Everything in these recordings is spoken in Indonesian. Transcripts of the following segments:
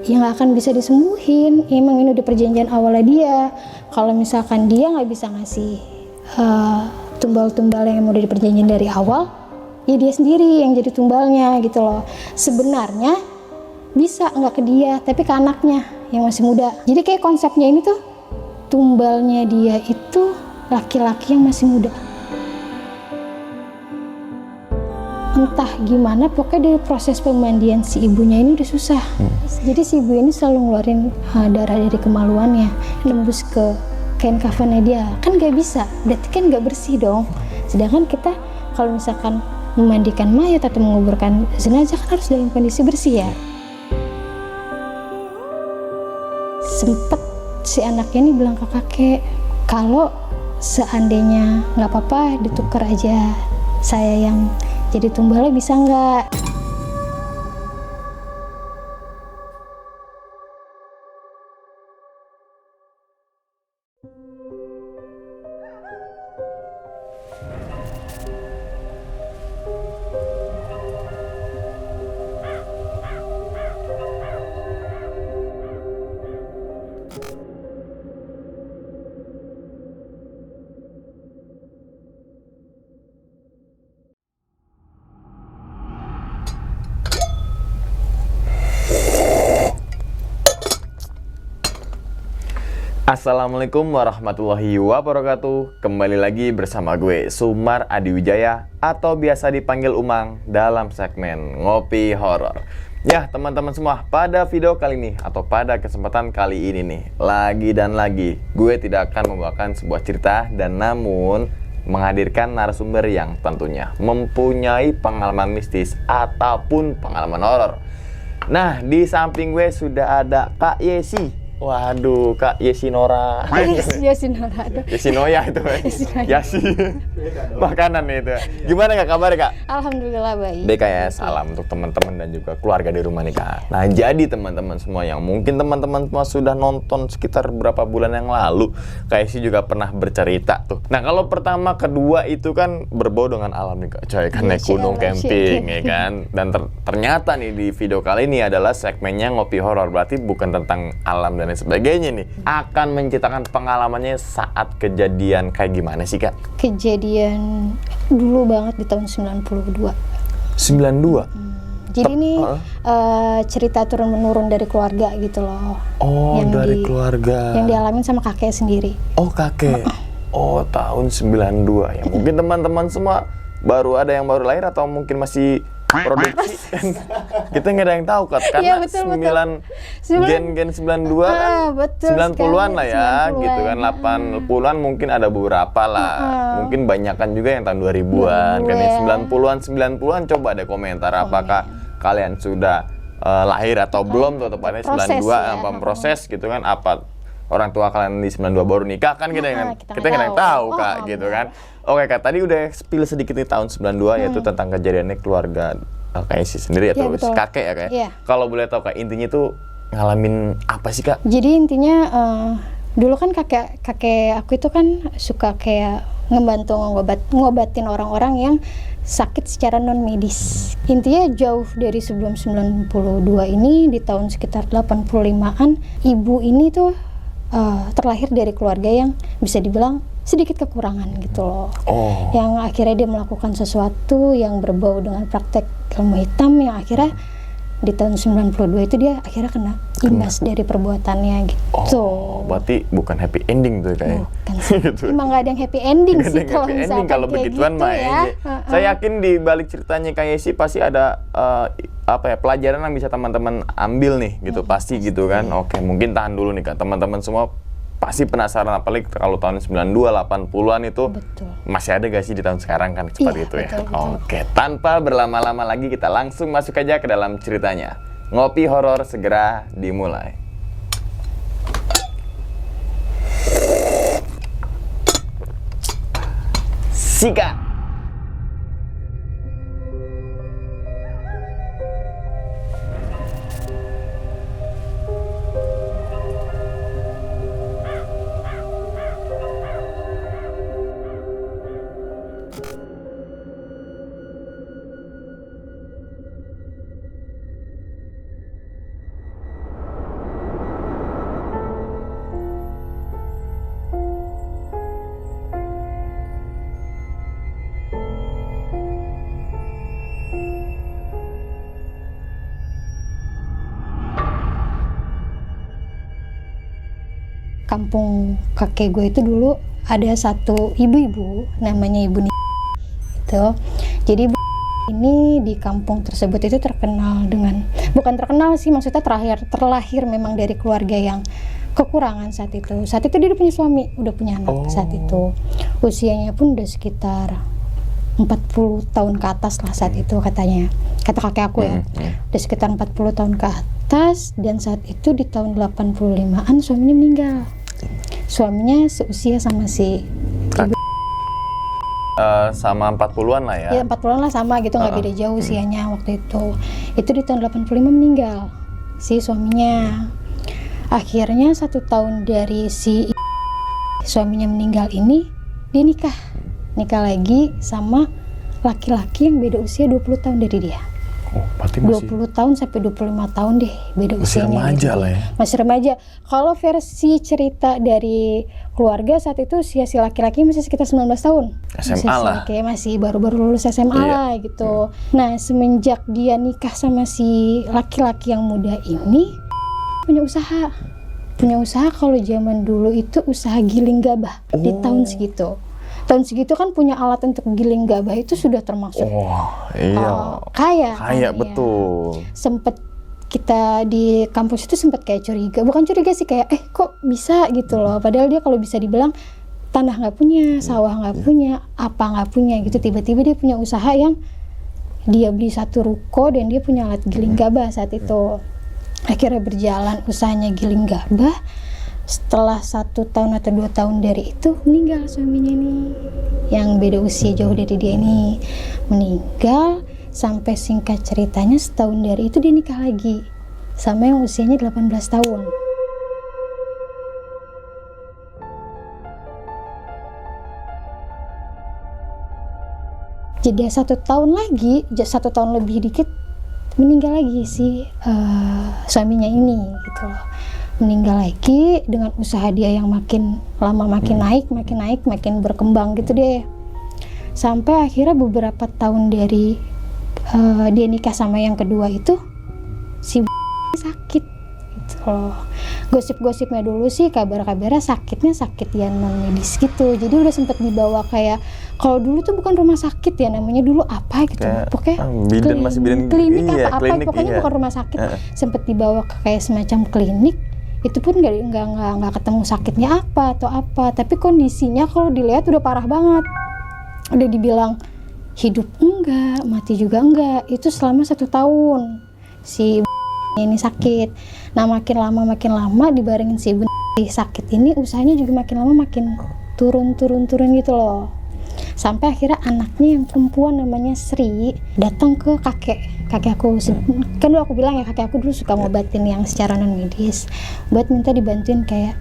ya nggak akan bisa disembuhin. Emang ini udah perjanjian awalnya dia. Kalau misalkan dia nggak bisa ngasih tumbal-tumbal yang udah di perjanjian dari awal, ya dia sendiri yang jadi tumbalnya gitu loh. Sebenarnya bisa nggak ke dia, tapi ke anaknya yang masih muda. Jadi kayak konsepnya ini tuh tumbalnya dia itu laki-laki yang masih muda. Entah gimana, pokoknya dari proses pemandian si ibunya ini udah susah. Jadi si ibu ini selalu ngeluarin darah dari kemaluannya, nembus ke kain kafannya dia. Kan gak bisa, berarti kan gak bersih dong. Sedangkan kita kalau misalkan memandikan mayat atau menguburkan jenazah kan harus dalam kondisi bersih ya. Sempet si anaknya ini bilang ke kakek, kalau seandainya gak apa-apa ditukar aja saya yang jadi tumbalnya, bisa nggak? Assalamualaikum warahmatullahi wabarakatuh. Kembali lagi bersama gue Sumar Adiwijaya atau biasa dipanggil Umang dalam segmen Ngopi Horor. Ya teman-teman semua, pada video kali ini atau pada kesempatan kali ini nih, lagi dan lagi gue tidak akan membawakan sebuah cerita dan namun menghadirkan narasumber yang tentunya mempunyai pengalaman mistis ataupun pengalaman horor. Nah, di samping gue sudah ada Kak Yesi. Waduh, Kak Yesinora. Yesinora. Yesinoya itu kan. Yasi. Makanan itu. Gimana Kak kabarnya Kak? Alhamdulillah baik. Baik ya, salam untuk teman-teman dan juga keluarga di rumah nih Kak. Nah, jadi teman-teman semua yang mungkin teman-teman semua sudah nonton sekitar berapa bulan yang lalu, Kak Yesi juga pernah bercerita tuh. Nah, kalau pertama kedua itu kan berbau dengan alam nih Kak. Coy, kan naik gunung camping ya kan. Dan ternyata nih di video kali ini adalah segmennya Ngopi Horor. Berarti bukan tentang alam dan lain sebagainya nih, akan menceritakan pengalamannya saat kejadian kayak gimana sih Kak? Kejadian dulu banget di tahun 92. 92? Jadi ini cerita turun-menurun dari keluarga gitu loh. Oh, yang dari keluarga. Yang dialamin sama kakek sendiri. Oh, kakek. Oh, tahun 92 ya. Mungkin teman-teman semua baru ada yang baru lahir atau mungkin masih produksi. Kita nggak ada yang tahu Kak, karena ya, betul. gen 92 kan 90-an lah ya, 90-an. Gitu kan, 80-an mungkin ada beberapa lah, mungkin banyakan juga yang tahun 2000-an kan ya, 90-an coba ada komentar apakah kalian sudah lahir atau belum tuh tepatnya 92 apa proses gitu kan, apa orang tua kalian di 92 baru nikah kan kita nggak yang tahu Kak gitu kan. Oke Kak, tadi udah spill sedikit nih tahun 92 yaitu tentang kejadiannya keluarga Kak Yesi sendiri atau kakek ya Kak. Kalau boleh tahu Kak, intinya tuh ngalamin apa sih Kak? Jadi intinya dulu kan kakek aku itu kan suka kayak ngebantu ngobatin orang-orang yang sakit secara non medis. Intinya jauh dari sebelum 92 ini, di tahun sekitar 85-an, ibu ini tuh terlahir dari keluarga yang bisa dibilang sedikit kekurangan gitu loh. Yang akhirnya dia melakukan sesuatu yang berbau dengan praktek ilmu hitam yang akhirnya di tahun 92 itu dia akhirnya kena imbas dari perbuatannya gitu. Berarti bukan happy ending tuh kayak. Gitu. Emang gak ada yang happy ending sih kalau misalkan kalau begituan gitu mah ya. Saya yakin di balik ceritanya Kak Yesi pasti ada pelajaran yang bisa teman-teman ambil nih gitu, pasti gitu kan. Oke, mungkin tahan dulu nih Kak, teman-teman semua pasti penasaran apalagi kalau tahun 92 80-an itu masih ada gak sih di tahun sekarang kan seperti itu ya. Betul. Oke, tanpa berlama-lama lagi kita langsung masuk aja ke dalam ceritanya. Ngopi Horor segera dimulai. Sikat. kampung kakek gue itu dulu ada satu ibu-ibu namanya Ibu itu. Jadi ibu ini di kampung tersebut itu terkenal dengan, bukan terkenal sih, maksudnya terlahir memang dari keluarga yang kekurangan saat itu. Saat itu dia udah punya suami, udah punya anak saat itu. Usianya pun udah sekitar 40 tahun ke atas lah saat itu katanya. Kata kakek aku ya. Udah sekitar 40 tahun ke atas, dan saat itu di tahun 85-an suaminya meninggal. Suaminya seusia sama si ibu. Sama 40-an lah ya. Ya 40-an lah sama gitu, nggak beda jauh usianya waktu itu. Itu di tahun 85 meninggal si suaminya. Akhirnya 1 tahun dari si suaminya meninggal ini, dia nikah lagi sama laki-laki yang beda usia 20 tahun dari dia. Oh, berarti masih 20 tahun sampai 25 tahun deh beda usianya. Masih remaja gitu. lah ya. Masih remaja. Kalau versi cerita dari keluarga saat itu si laki-laki masih sekitar 19 tahun. SMA lah. Masih baru-baru lulus SMA lah gitu. Nah, semenjak dia nikah sama si laki-laki yang muda ini, punya usaha kalau zaman dulu itu usaha giling gabah di tahun segitu. Tahun segitu kan punya alat untuk giling gabah itu sudah termasuk kaya betul. Sempet kita di kampus itu sempat kayak bukan curiga sih, kayak kok bisa gitu loh, padahal dia kalau bisa dibilang tanah nggak punya, sawah nggak punya, apa nggak punya gitu, tiba-tiba dia punya usaha yang dia beli satu ruko dan dia punya alat giling gabah saat itu. Akhirnya berjalan usahanya giling gabah. Setelah 1 tahun atau 2 tahun dari itu meninggal suaminya nih, yang beda usia jauh dari dia ini meninggal. Sampai singkat ceritanya setahun dari itu dia nikah lagi sama yang usianya 18 tahun. Jadi 1 tahun lagi, 1 tahun lebih dikit meninggal lagi si suaminya ini gitu loh. Meninggal lagi dengan usaha dia yang makin lama makin naik, makin berkembang gitu deh. Sampai akhirnya beberapa tahun dari dia nikah sama yang kedua itu, si sakit gitu loh. Gosip-gosipnya dulu sih kabar-kabarnya sakitnya sakit ya non medis gitu. Jadi udah sempet dibawa kayak, kalau dulu tuh bukan rumah sakit ya namanya, dulu apa gitu. Pokoknya klinik pokoknya bukan rumah sakit. Sempet dibawa ke kayak semacam klinik. Itu pun nggak ketemu sakitnya apa atau apa, tapi kondisinya kalau dilihat udah parah banget. Udah dibilang hidup enggak, mati juga enggak. Itu selama 1 tahun si ini sakit. Nah makin lama dibarengin si sakit ini, usahanya juga makin lama makin turun gitu loh. Sampai akhirnya anaknya yang perempuan namanya Sri datang ke kakek aku. Kan dulu aku bilang ya, kakek aku dulu suka ngobatin yang secara non medis, buat minta dibantuin kayak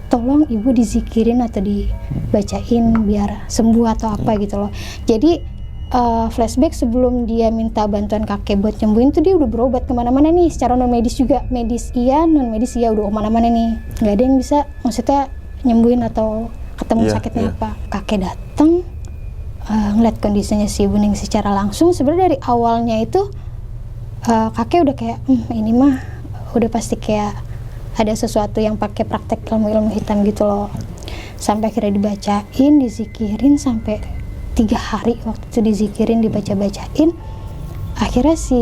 tolong ibu dizikirin atau dibacain biar sembuh atau apa gitu loh. Jadi flashback sebelum dia minta bantuan kakek buat nyembuhin tuh, dia udah berobat kemana-mana nih secara non medis juga, medis iya non medis iya, udah kemana-mana nih, nggak ada yang bisa maksudnya nyembuhin atau ketemu sakitnya apa. Kakek datang ngeliat kondisinya si Buning secara langsung. Sebenarnya dari awalnya itu kakek udah kayak ini mah udah pasti kayak ada sesuatu yang pakai praktek ilmu hitam gitu loh. Sampai akhirnya dibacain, dizikirin sampai 3 hari waktu itu dizikirin, dibacain. Akhirnya si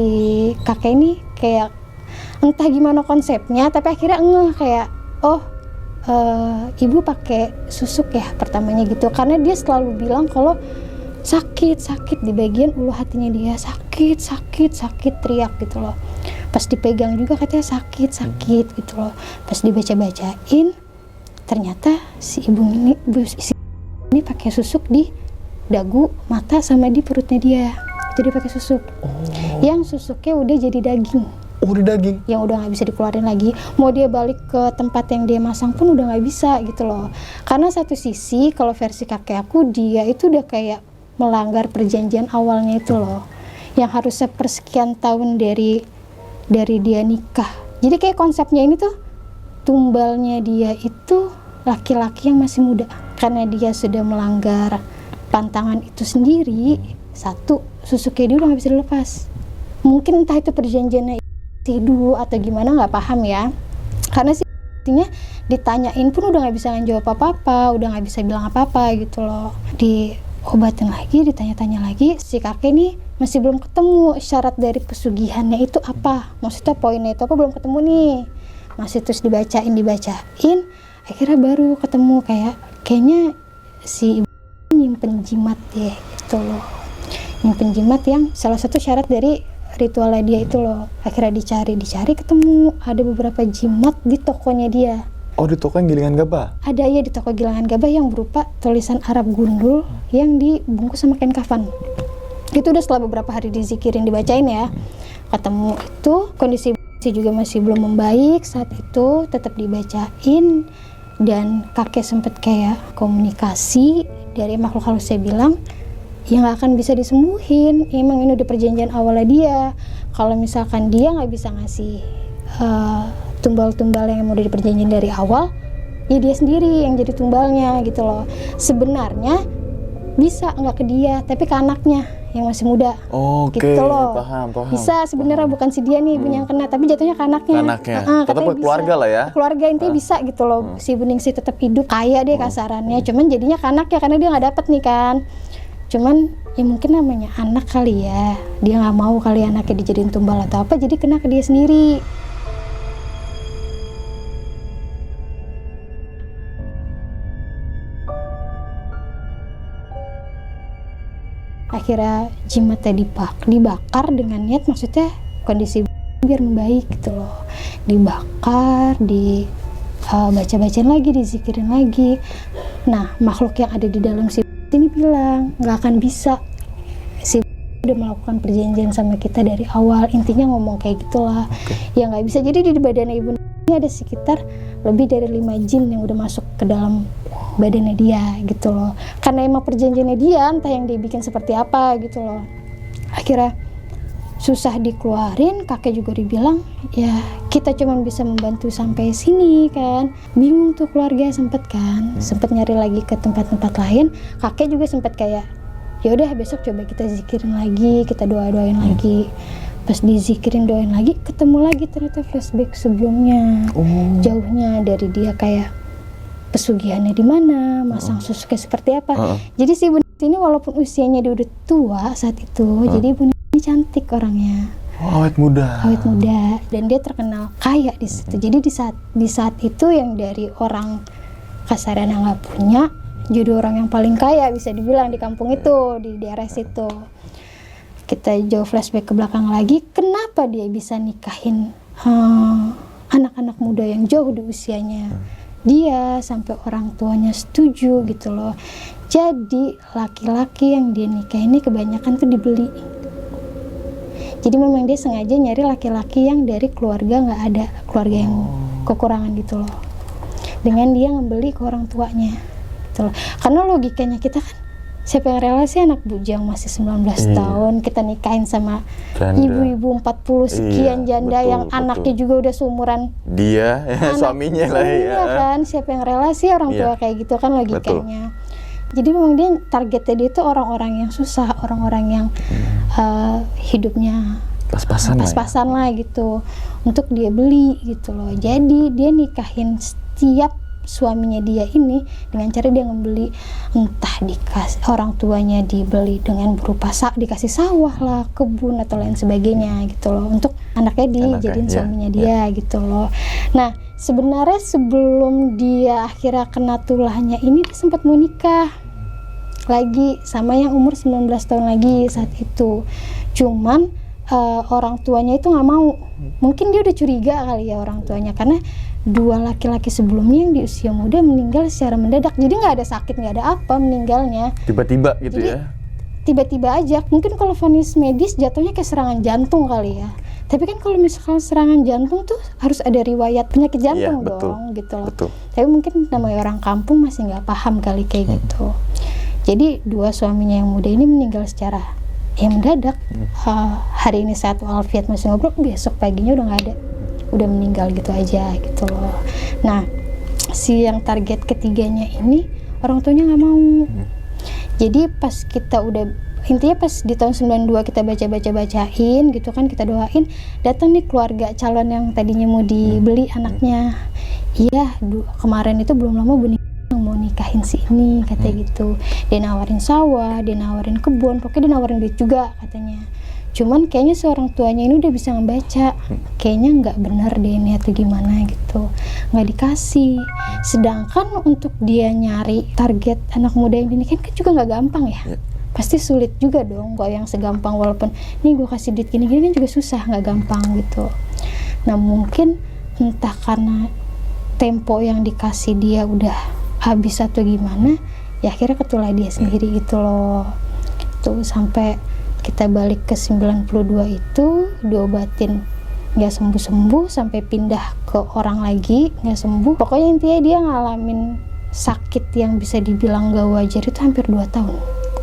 kakek ini kayak entah gimana konsepnya, tapi akhirnya kayak ibu pakai susuk ya pertamanya gitu, karena dia selalu bilang kalau sakit di bagian ulu hatinya dia, sakit teriak gitu loh. Pas dipegang juga katanya sakit gitu loh. Pas dibacain ternyata si ibu ini pakai susuk di dagu, mata, sama di perutnya dia. Jadi pakai susuk. Yang susuknya udah jadi daging. Daging yang udah nggak bisa dikeluarin lagi. Mau dia balik ke tempat yang dia masang pun udah nggak bisa gitu loh. Karena satu sisi kalau versi kakek aku, dia itu udah kayak melanggar perjanjian awalnya itu loh, yang harus sepersekian tahun dari dia nikah. Jadi kayak konsepnya ini tuh tumbalnya dia itu laki-laki yang masih muda, karena dia sudah melanggar pantangan itu sendiri. Satu, susuknya dia udah nggak bisa dilepas. Mungkin entah itu perjanjiannya dulu atau gimana, nggak paham ya, karena si artinya ditanyain pun udah nggak bisa ngejawab apa-apa, udah nggak bisa bilang apa-apa gitu loh. Diobatin lagi, ditanya-tanya lagi, si kakek nih masih belum ketemu syarat dari pesugihannya itu apa, maksudnya poinnya itu apa, belum ketemu nih, masih terus dibacain, akhirnya baru ketemu kayaknya si ibu nyimpen jimat deh gitu loh, nyimpen jimat yang salah satu syarat dari ritualnya dia itu loh. Akhirnya dicari ketemu, ada beberapa jimat di tokonya dia. Oh, di toko yang Gilingan Gabah? Ada ya, di toko Gilingan Gabah yang berupa tulisan Arab gundul yang dibungkus sama kain kafan. Itu udah setelah beberapa hari dizikirin, dibacain ya. Ketemu itu, kondisi juga masih belum membaik saat itu, tetap dibacain. Dan kakek sempet kayak komunikasi dari makhluk halus, saya bilang, ya nggak akan bisa disembuhin. Emang ini udah perjanjian awalnya dia. Kalau misalkan dia nggak bisa ngasih tumbal-tumbal yang udah diperjanjian dari awal, ya dia sendiri yang jadi tumbalnya gitu loh. Sebenarnya bisa nggak ke dia, tapi ke anaknya yang masih muda. Oke, gitu loh. Paham. Bisa sebenarnya bukan si dia nih yang kena, tapi jatuhnya ke anaknya. Tetap keluarga lah ya. Keluarga intinya bisa gitu loh. Si Beningsih tetap hidup kaya deh kasarannya. Cuman jadinya ke anaknya karena dia nggak dapet nih kan. Cuman ya mungkin namanya anak kali ya, dia nggak mau kali anaknya dijadiin tumbal atau apa, jadi kena ke dia sendiri. Akhirnya jimatnya dibakar dengan niat, maksudnya kondisi biar membaik gitu loh. Dibakar, baca-bacain lagi, dizikirin lagi. Nah, makhluk yang ada di dalam si ini bilang nggak akan bisa, si udah melakukan perjanjian sama kita dari awal. Intinya ngomong kayak gitulah. Ya nggak bisa. Jadi di badannya ibu ini ada sekitar lebih dari 5 jin yang udah masuk ke dalam badannya dia gitu loh. Karena emang perjanjiannya dia, entah yang dia bikin seperti apa gitu loh. Akhirnya susah dikeluarin, kakek juga dibilang ya kita cuma bisa membantu sampai sini kan. Bingung tuh keluarga, sempet nyari lagi ke tempat-tempat lain. Kakek juga sempet kayak ya udah besok coba kita zikirin lagi, kita doain lagi. Pas dizikirin, doain lagi, ketemu lagi ternyata flashback sebelumnya. Jauhnya dari dia kayak pesugihannya di mana, masang susuknya seperti apa. Jadi si ibu ini walaupun usianya dia udah tua saat itu, jadi ibu ini cantik orangnya. Awet muda. Dan dia terkenal kaya di situ. Jadi di saat itu yang dari orang kasarnya nggak punya, jadi orang yang paling kaya bisa dibilang di kampung itu, di daerah situ. Kita jauh flashback ke belakang lagi, kenapa dia bisa nikahin anak-anak muda yang jauh di usianya dia, sampai orang tuanya setuju gitu loh. Jadi laki-laki yang dia nikah ini kebanyakan tuh dibeli. Jadi memang dia sengaja nyari laki-laki yang dari keluarga nggak ada, keluarga yang kekurangan gitu loh, dengan dia ngebeli ke orang tuanya gitu loh. Karena logikanya kita kan, siapa yang rela sih anak bujang masih 19 tahun kita nikahin sama janda. Ibu-ibu 40 sekian janda yang anaknya juga udah seumuran dia, suaminya lah ya kan. Siapa yang rela sih orang tua kayak gitu kan logikanya. Jadi memang dia targetnya dia itu orang-orang yang susah, orang-orang yang hidupnya pas-pasan lah gitu, untuk dia beli gitu loh. Jadi dia nikahin setiap suaminya dia ini dengan cara dia ngebeli, entah dikasih orang tuanya, dibeli dengan berupa dikasih sawah lah, kebun atau lain sebagainya gitu loh, untuk anaknya dijadiin suaminya dia gitu loh. Nah sebenarnya sebelum dia akhirnya kena tulahnya ini, dia sempat mau nikah lagi sama yang umur 19 tahun lagi saat itu. Cuman orang tuanya itu nggak mau. Mungkin dia udah curiga kali ya orang tuanya, karena 2 laki-laki sebelumnya yang di usia muda meninggal secara mendadak. Jadi nggak ada sakit, nggak ada apa, meninggalnya tiba-tiba gitu. Jadi, ya tiba-tiba aja. Mungkin kalau vonis medis jatuhnya kayak serangan jantung kali ya. Tapi kan kalau misalkan serangan jantung tuh harus ada riwayat penyakit jantung dong gitu loh. Tapi mungkin namanya orang kampung masih nggak paham kali kayak gitu. Jadi 2 suaminya yang muda ini meninggal secara mendadak. Hari ini saat walafiat masih ngobrol, besok paginya udah nggak ada, udah meninggal gitu aja gitu loh. Nah si yang target ketiganya ini orang tuanya nggak mau. Jadi pas kita udah intinya pas di tahun 92 kita bacain gitu kan, kita doain, datang nih keluarga calon yang tadinya mau dibeli anaknya. Iya, kemarin itu belum lama Bu yang mau nikahin si ini, katanya gitu. Dia nawarin sawah, dia nawarin kebun, pokoknya dia nawarin duit juga katanya. Cuman kayaknya seorang tuanya ini udah bisa ngebaca, kayaknya nggak benar deh ini atau gimana gitu, nggak dikasih. Sedangkan untuk dia nyari target anak muda yang dinikahin kan juga nggak gampang ya. Pasti sulit juga dong, gak yang segampang, walaupun nih gue kasih duit gini-gini kan juga susah, nggak gampang gitu. Nah mungkin entah karena tempo yang dikasih dia udah habis atau gimana, ya akhirnya ketulah dia sendiri gitu loh. Tuh sampai kita balik ke 92 itu diobatin nggak sembuh-sembuh, sampai pindah ke orang lagi nggak sembuh. Pokoknya intinya dia ngalamin sakit yang bisa dibilang gak wajar itu hampir 2 tahun.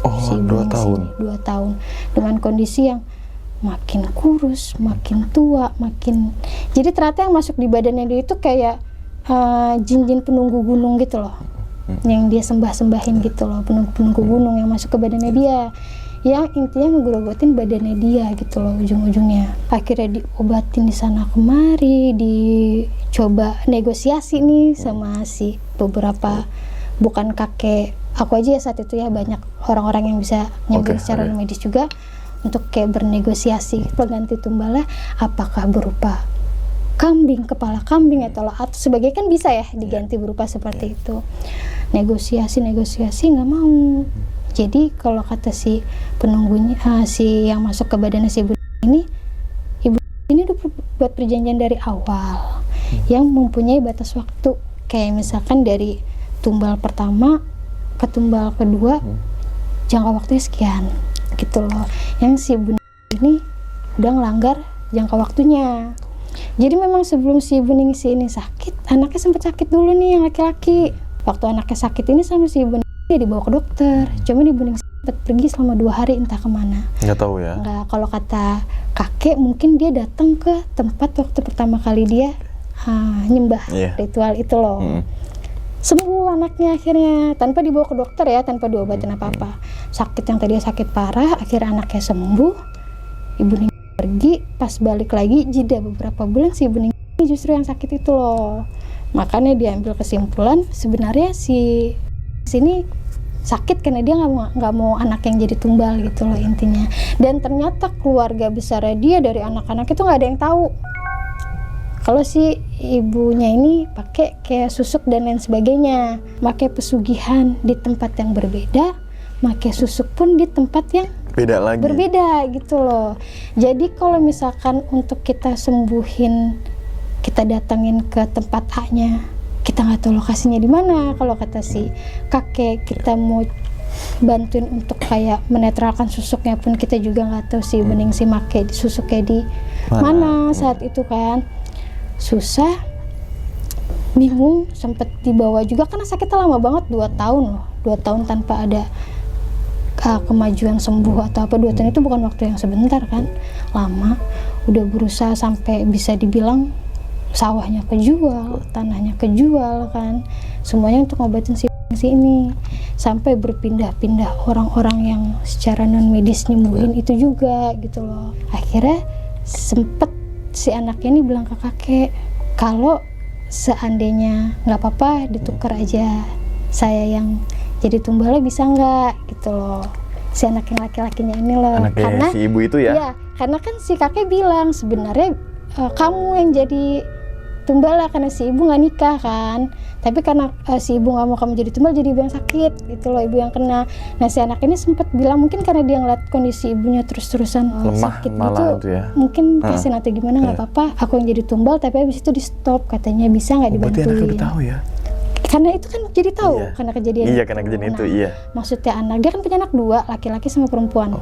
Oh, 2 tahun. 2 tahun dengan kondisi yang makin kurus, makin tua, makin, jadi ternyata yang masuk di badannya dia itu kayak jin-jin penunggu gunung gitu loh, yang dia sembah-sembahin gitu loh, penunggu gunung yang masuk ke badannya dia, yang intinya ngegrogotin badannya dia gitu loh ujung-ujungnya. Akhirnya diobatin di sana kemari, dicoba negosiasi nih sama si beberapa, bukan kakek aku aja ya saat itu ya, banyak orang-orang yang bisa nyambil secara medis juga untuk kayak bernegosiasi pengganti tumbalnya, apakah berupa kambing, kepala kambing atau sebagai, kan bisa ya diganti berupa seperti itu. Negosiasi nggak mau. Jadi kalau kata si penunggunya, si yang masuk ke badannya si ibu ini udah buat perjanjian dari awal yang mempunyai batas waktu, kayak misalkan dari tumbal pertama ke tumbal kedua jangka waktunya sekian gitu loh, yang si ibu ini udah ngelanggar jangka waktunya. Jadi memang sebelum si Bening ini sakit, anaknya sempat sakit dulu nih yang laki-laki. Waktu anaknya sakit ini sama si Bening dia dibawa ke dokter. Cuma di Bening sempat pergi selama 2 hari entah kemana. Nggak tahu ya. Nggak, kalau kata kakek mungkin dia datang ke tempat waktu pertama kali dia nyembah ritual itu loh. Sembuh anaknya akhirnya tanpa dibawa ke dokter ya, tanpa diobatin apa-apa. Sakit yang tadinya sakit parah, akhirnya anaknya sembuh. Ibu Ning pergi, pas balik lagi jeda beberapa bulan si Ibu Ning justru yang sakit itu loh. Makanya diambil kesimpulan sebenarnya si sini sakit karena dia nggak mau anak yang jadi tumbal gitu loh intinya. Dan ternyata keluarga besar dia dari anak-anak itu nggak ada yang tahu kalau si ibunya ini pakai kayak susuk dan lain sebagainya, pakai pesugihan di tempat yang berbeda, pakai susuk pun di tempat yang berbeda gitu loh. Jadi kalau misalkan untuk kita sembuhin, kita datangin ke tempat A-nya, kita nggak tahu lokasinya di mana. Kalau kata si kakek, kita mau bantuin untuk kayak menetralkan susuknya pun kita juga nggak tahu si Bening si make susuknya di mana saat itu kan. Susah, bingung, sempet dibawa juga karena sakitnya lama banget, 2 tahun loh, 2 tahun tanpa ada kemajuan sembuh atau apa. 2 tahun itu bukan waktu yang sebentar kan, lama. Udah berusaha sampai bisa dibilang sawahnya kejual, tanahnya kejual kan, semuanya untuk ngobatin si ini. Sampai berpindah-pindah orang-orang yang secara non medis nyembuhin itu juga gitu loh. Akhirnya sempet si anaknya ini bilang ke kakek, kalau seandainya nggak apa-apa ditukar aja, saya yang jadi tumbalnya bisa nggak gitu loh, si anak yang laki-lakinya ini loh. Anaknya karena si ibu itu ya? Iya, karena kan si kakek bilang sebenarnya kamu yang jadi tumbal karena si ibu nggak nikah kan, tapi karena si ibu nggak mau kamu jadi tumbal, jadi ibu yang sakit gitu loh, ibu yang kena. Nah si anak ini sempat bilang mungkin karena dia ngeliat kondisi ibunya terus-terusan sakit gitu ya? Mungkin kasihan atau gimana, nggak apa-apa aku yang jadi tumbal, tapi habis itu di stop katanya, bisa nggak dibantuin. Berarti anaknya udah tahu ya? Karena itu kan jadi tahu karena kejadian itu. Karena kejadian itu, iya. Maksudnya dia kan punya anak 2, laki-laki sama perempuan.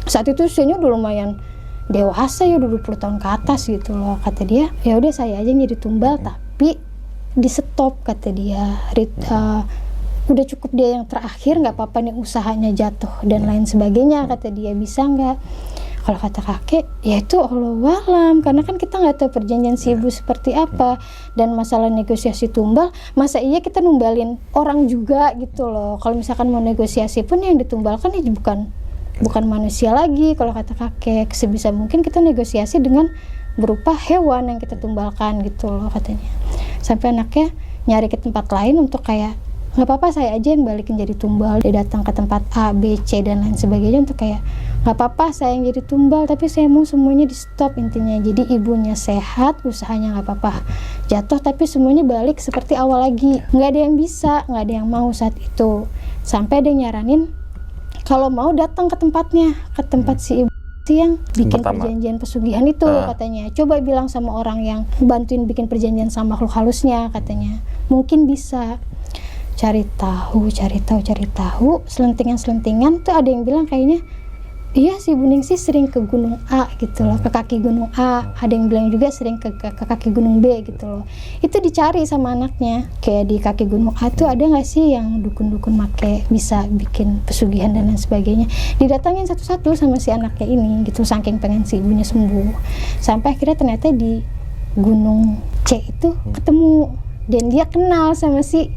Saat itu usianya udah lumayan dewasa ya, udah 20 tahun ke atas gitu loh. Kata dia, ya udah saya aja yang jadi tumbal, tapi di stop kata dia. Udah cukup dia yang terakhir, nggak apa-apa nih usahanya jatuh dan lain sebagainya, kata dia, bisa nggak? Kalau kata kakek, ya itu Allahualam, karena kan kita nggak tahu perjanjian si ibu seperti apa. Dan masalah negosiasi tumbal, masa iya kita numbalin orang juga gitu loh. Kalau misalkan mau negosiasi pun yang ditumbalkan ya bukan bukan manusia lagi kalau kata kakek. Sebisa mungkin kita negosiasi dengan berupa hewan yang kita tumbalkan gitu loh katanya. Sampai anaknya nyari ke tempat lain untuk kayak, nggak apa-apa saya aja yang balikin jadi tumbal. Dia datang ke tempat A, B, C dan lain sebagainya untuk kayak, nggak apa-apa saya yang jadi tumbal, tapi saya mau semuanya di stop intinya. Jadi ibunya sehat, usahanya nggak apa-apa jatuh, tapi semuanya balik seperti awal lagi. Nggak ada yang bisa, nggak ada yang mau saat itu. Sampai ada yang nyaranin kalau mau datang ke tempatnya, ke tempat si ibu yang bikin perjanjian pesugihan itu katanya. Coba bilang sama orang yang bantuin bikin perjanjian sama makhluk halusnya katanya. Mungkin bisa. Cari tahu, selentingan tuh ada yang bilang kayaknya iya si Bu Ningsih sering ke gunung A gitu loh, ke kaki gunung A. Ada yang bilang juga sering ke kaki gunung B gitu loh. Itu dicari sama anaknya, kayak di kaki gunung A tuh ada nggak sih yang dukun-dukun make bisa bikin pesugihan dan lain sebagainya. Didatangin satu-satu sama si anaknya ini gitu, saking pengen si ibunya sembuh. Sampai akhirnya ternyata di gunung C itu ketemu, dan dia kenal sama si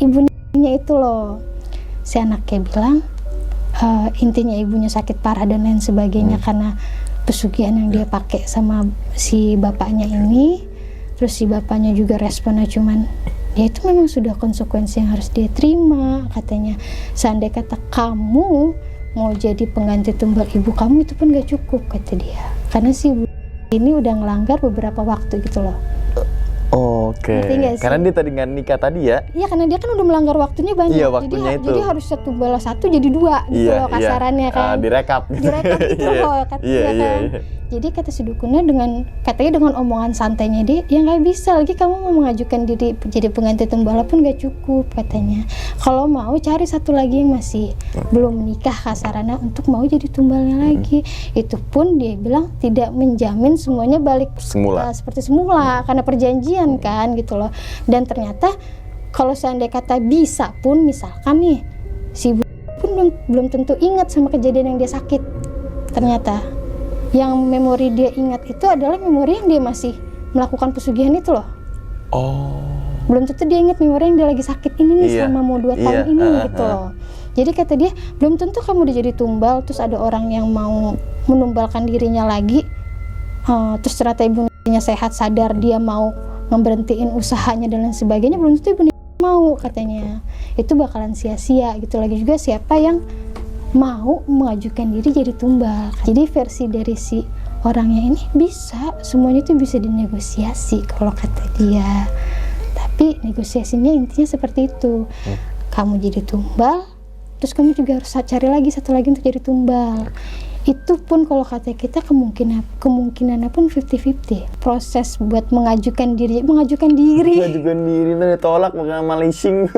ibunya itu loh. Si anaknya bilang intinya ibunya sakit parah dan lain sebagainya karena pesugihan yang dia pakai sama si bapaknya ini. Terus si bapaknya juga responnya cuman ya itu memang sudah konsekuensi yang harus dia terima katanya. Seandainya kata kamu mau jadi pengganti tumbal ibu kamu itu pun gak cukup kata dia, karena si ibu ini udah ngelanggar beberapa waktu gitu loh. Oke. Karena dia tadi nggak nikah tadi ya? Iya, karena dia kan udah melanggar waktunya banyak. Iya, waktunya jadi harus satu bala satu jadi dua gitu loh kasarannya kan. Direkap gitu loh katanya kan. Jadi kata si dukunnya katanya dengan omongan santainya dia, ya nggak bisa lagi kamu mau mengajukan diri jadi pengganti tumbal pun nggak cukup katanya. Kalau mau cari satu lagi yang masih belum menikah kasarannya untuk mau jadi tumbalnya lagi. Itu pun dia bilang tidak menjamin semuanya balik seperti semula karena perjanjian kan gitu loh. Dan ternyata kalau seandainya kata bisa pun misalkan nih si ibu pun belum tentu ingat sama kejadian yang dia sakit. Ternyata yang memori dia ingat itu adalah memori yang dia masih melakukan pesugihan itu loh. Belum tentu dia ingat memori yang dia lagi sakit ini nih selama mau 2 tahun ini gitu loh. Jadi kata dia belum tentu kamu udah jadi tumbal terus ada orang yang mau menumbalkan dirinya lagi, terus ternyata ibunya sehat sadar dia mau ngeberhentiin usahanya dan lain sebagainya, belum tentu ibunya mau katanya. Itu bakalan sia-sia gitu. Lagi juga siapa yang mau mengajukan diri jadi tumbal. Jadi versi dari si orangnya ini bisa, semuanya itu bisa dinegosiasi kalau kata dia. Tapi negosiasinya intinya seperti itu. Kamu jadi tumbal, terus kamu juga harus cari lagi satu lagi untuk jadi tumbal. Itu pun kalau kata kita kemungkinannya pun 50-50. Proses buat mengajukan diri nanti ditolak sama leasing.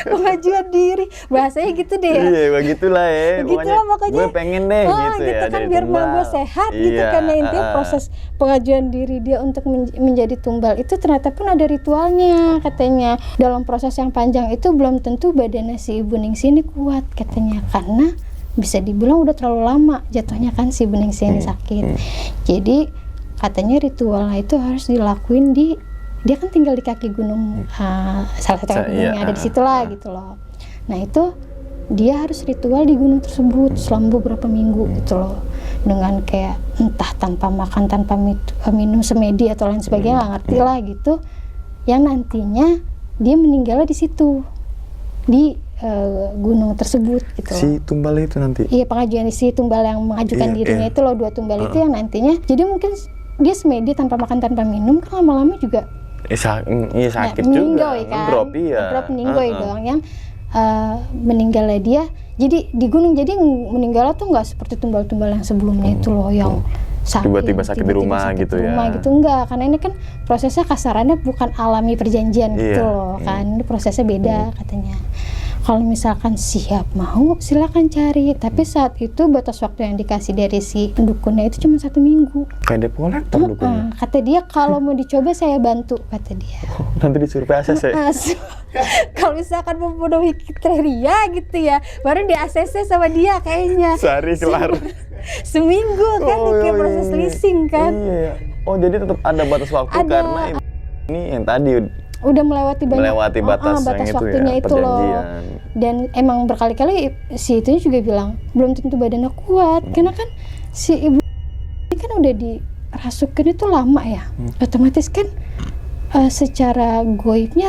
Mengajukan diri bahasanya gitu deh ya. Iya begitulah ya. Begitulah pokoknya gue pengen deh gitu ya, kan biar mama gue sehat gitu. Karena intinya proses pengajuan diri dia untuk menjadi tumbal itu ternyata pun ada ritualnya katanya. Dalam proses yang panjang itu belum tentu badannya si ibu Ningsih ini kuat katanya, karena bisa dibilang udah terlalu lama jatuhnya kan si Bu Ningsih ini sakit. Jadi katanya ritualnya itu harus dilakuin dia kan tinggal di kaki gunung, salah satu gunung yang ada di situ lah gitu loh. Nah itu dia harus ritual di gunung tersebut selama beberapa minggu gitu loh, dengan kayak entah tanpa makan, tanpa minum semedi atau lain sebagainya, nggak ngerti lah gitu, yang nantinya dia meninggalnya di situ di gunung tersebut gitu. Si tumbal itu nanti? Iya, pengajuan si tumbal yang mengajukan dirinya itu loh, 2 tumbal itu yang nantinya jadi mungkin dia semedi tanpa makan tanpa minum kan lama-lama juga sakit meninggal juga kan? drop meninggal dong yang meninggalnya dia jadi di gunung, jadi meninggalnya tuh nggak seperti tumbal-tumbal yang sebelumnya itu loh yang tiba-tiba sakit di rumah gitu ya. Enggak, karena ini kan prosesnya kasarannya bukan alami perjanjian gitu loh kan. Ini prosesnya beda katanya. Kalau misalkan siap mau silakan cari, tapi saat itu batas waktu yang dikasih dari si dukunnya itu cuma 1 minggu. Kayak debt collector dukunnya. Kata dia kalau mau dicoba saya bantu kata dia. Nanti disuruh PSS ya. Kalau misalkan memenuhi kriteria gitu ya, baru di ACC sama dia kayaknya. Sehari kelar. Seminggu kan kayak proses leasing kan. Iya. Oh jadi tetap ada batas waktu karena ini yang tadi udah melewati batas yang waktunya itu ya, itu loh. perjanjian. Dan emang berkali-kali si itunya juga bilang belum tentu badannya kuat karena kan si ibu ini kan udah dirasukin itu lama ya. Otomatis kan secara goibnya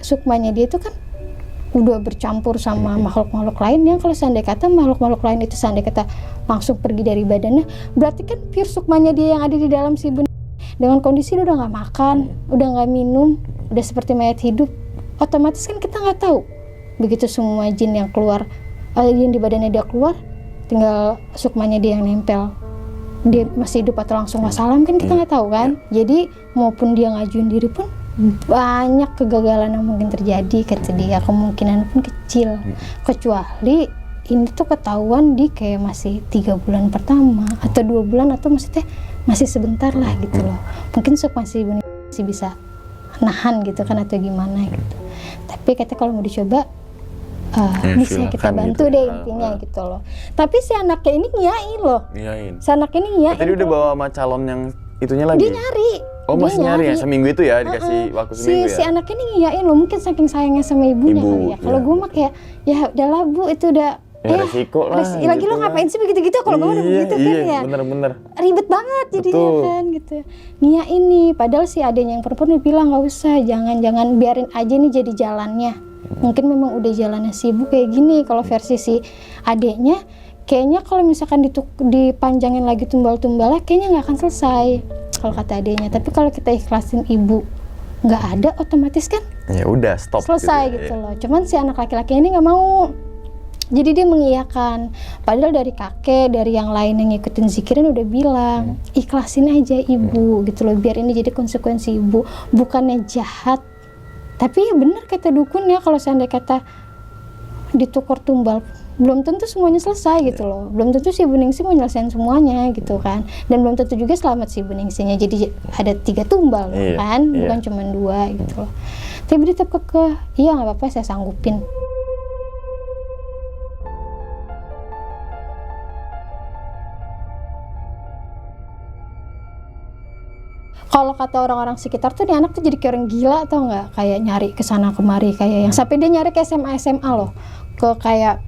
sukmanya dia itu kan udah bercampur sama makhluk-makhluk lain yang kalau seandainya kata makhluk-makhluk lain itu seandainya kata langsung pergi dari badannya, berarti kan pure sukmanya dia yang ada di dalam si ibu dengan kondisi dia udah nggak makan, udah nggak minum, udah seperti mayat hidup. Otomatis kan kita nggak tahu begitu semua jin yang keluar, jin di badannya dia keluar, tinggal sukmanya dia yang nempel, dia masih hidup atau langsung wassalam kan kita nggak tahu kan. Jadi maupun dia ngajuin diri pun banyak kegagalan yang mungkin terjadi kata dia, kemungkinan pun kecil, kecuali ini tuh ketahuan di kayak masih 3 bulan pertama atau 2 bulan atau maksudnya masih sebentar lah gitu loh, mungkin masih bisa nahan gitu kan atau gimana gitu. Tapi katanya kalau mau dicoba bisa kita bantu gitu deh intinya gitu loh. Tapi si anaknya ini ngiyain loh. Si anaknya ini ngiyain. Tadi udah bawa sama calon yang itunya lagi? Dia nyari. Oh masih nyari ya? Seminggu itu ya dikasih waktu seminggu ya? Si anaknya ini ngiyain loh, mungkin saking sayangnya sama ibunya kali ya. Kalau gue mah kayak ya udahlah bu itu udah resiko lah. Lagi gitu lo ngapain sih begitu-gitu kalau gue udah begitu kan ya. Bener-bener. Ribet banget jadinya kan gitu. Ngiyain nih, padahal si adenya yang perempuan bilang nggak usah, jangan biarin aja nih jadi jalannya. Mungkin memang udah jalannya si ibu kayak gini. Kalau versi si adeknya, kayaknya kalau misalkan dipanjangin lagi tumbal-tumbalnya, kayaknya nggak akan selesai. Kalau kata adeknya. Tapi kalau kita ikhlasin ibu nggak ada, otomatis kan? Ya udah stop. Selesai gitu loh. Cuman si anak laki-laki ini nggak mau. Jadi dia mengiyakan, padahal dari kakek, dari yang lain yang ngikutin zikirin udah bilang, ikhlasin aja ibu gitu loh, biar ini jadi konsekuensi ibu, bukannya jahat. Tapi ya benar kata dukun ya, kalau seandainya kata ditukar tumbal, belum tentu semuanya selesai gitu loh, belum tentu si Ibu Ningsih mau nyelesain semuanya gitu kan, dan belum tentu juga selamat si Ibu Ningsihnya, jadi ada 3 tumbal kan, bukan cuma 2 gitu loh. Tapi dia tetap kekeh, iya nggak apa-apa saya sanggupin. Kalau kata orang-orang sekitar tuh nih anak tuh jadi kayak orang gila atau nggak, kayak nyari kesana kemari kayak yang sampai dia nyari ke SMA loh, ke kayak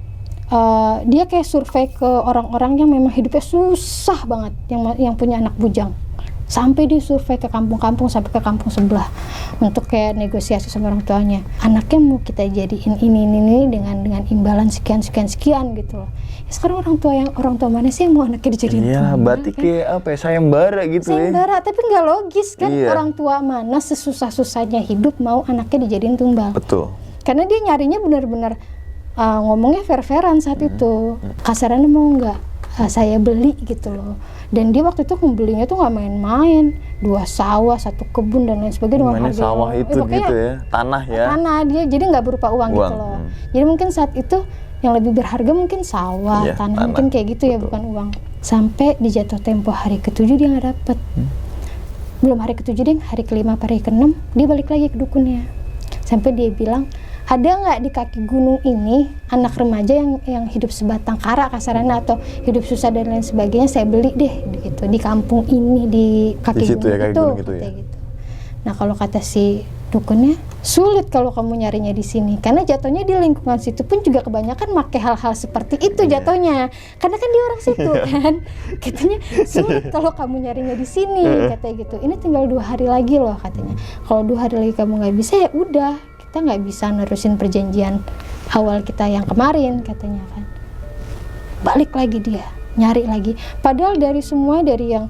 dia kayak survei ke orang-orang yang memang hidupnya susah banget, yang punya anak bujang, sampai dia survei ke kampung-kampung sampai ke kampung sebelah untuk kayak negosiasi sama orang tuanya, anaknya mau kita jadiin ini dengan imbalan sekian gitu loh. Ya sekarang orang tua mana sih yang mau anaknya dijadiin tumbal? Berarti kan? Kayak apa ya, sayembara gitu sayembara, tapi nggak logis kan. Orang tua mana sesusah-susahnya hidup mau anaknya dijadiin tumbal? Betul. Karena dia nyarinya benar-benar ngomongnya fair-fairan saat itu, kasarannya mau nggak saya beli gitu loh. Dan dia waktu itu membelinya tuh nggak main-main, 2 sawah, 1 kebun dan lain sebagainya dengan harga sawah itu gitu ya, tanah ya. Tanah dia, jadi nggak berupa uang gitu loh. Jadi mungkin saat itu yang lebih berharga mungkin sawah, tanah mungkin kayak gitu ya, bukan uang. Sampai di jatuh tempo hari ke-7 dia nggak dapet. Belum hari ke-7 deh, hari ke-5 hari ke-6 dia balik lagi ke dukunnya. Sampai dia bilang, ada nggak di kaki gunung ini anak remaja yang hidup sebatang kara kasarannya atau hidup susah dan lain sebagainya, saya beli deh gitu di kampung ini, di kaki gunung itu ya. Gitu. Nah kalau kata si dukunnya, sulit kalau kamu nyarinya di sini, karena jatuhnya di lingkungan situ pun juga kebanyakan pakai hal-hal seperti itu jatuhnya, karena kan dia orang situ kan. Katanya sulit kalau kamu nyarinya di sini, katanya gitu. Ini tinggal 2 hari lagi loh katanya. Kalau 2 hari lagi kamu nggak bisa, ya udah kita nggak bisa nerusin perjanjian awal kita yang kemarin katanya kan. Balik lagi dia nyari lagi, padahal dari yang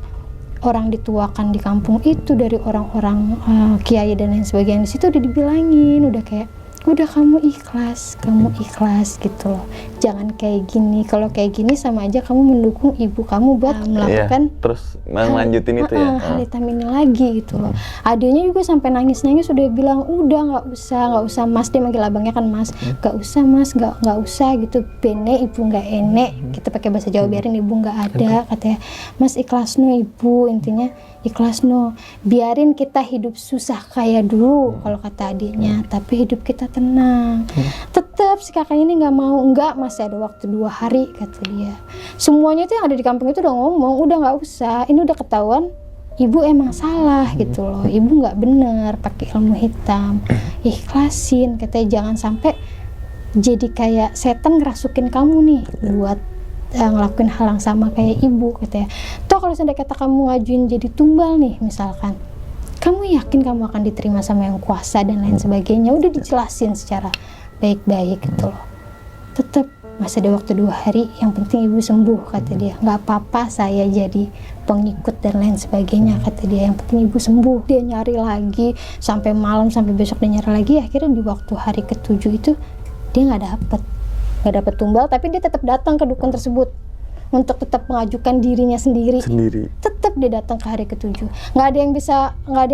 orang dituakan di kampung itu, dari orang-orang kiai dan lain sebagainya, di situ udah dibilangin, udah kayak udah kamu ikhlas gitu loh, jangan kayak gini. Kalau kayak gini sama aja kamu mendukung ibu kamu buat melakukan terus melanjutin itu ya hal hitam ini lagi gitu loh. Adanya juga sampai nangis udah bilang udah nggak usah mas, dia manggil abangnya kan mas, nggak usah mas, nggak usah gitu, bene ibu nggak enek, kita pakai bahasa Jawa, biarin ibu nggak ada, katanya mas ikhlas no ibu, intinya ikhlas no, biarin kita hidup susah kayak dulu kalau kata adiknya, tapi hidup kita tenang. Tetap si kakaknya ini nggak mau, masih ada waktu 2 hari kata dia. Semuanya tuh yang ada di kampung itu udah ngomong, udah nggak usah, ini udah ketahuan ibu emang salah gitu loh, ibu nggak bener pakai ilmu hitam, ikhlasin, katanya jangan sampai jadi kayak setan ngerasukin kamu nih buat ngelakuin hal yang sama kayak ibu, katanya. Toh kalau seandainya kata kamu ngajuin jadi tumbal nih misalkan, kamu yakin kamu akan diterima sama yang kuasa dan lain sebagainya, udah dijelasin secara baik-baik gitu loh. Tetap masih ada waktu 2 hari, yang penting ibu sembuh, kata dia. Nggak apa-apa saya jadi pengikut dan lain sebagainya, kata dia, yang penting ibu sembuh. Dia nyari lagi sampai malam, sampai besok dia nyari lagi. Akhirnya di waktu hari ke-7 itu dia nggak dapet tumbal, tapi dia tetap datang ke dukun tersebut untuk tetap mengajukan dirinya sendiri. Tetap dia datang ke hari ke-7. Nggak ada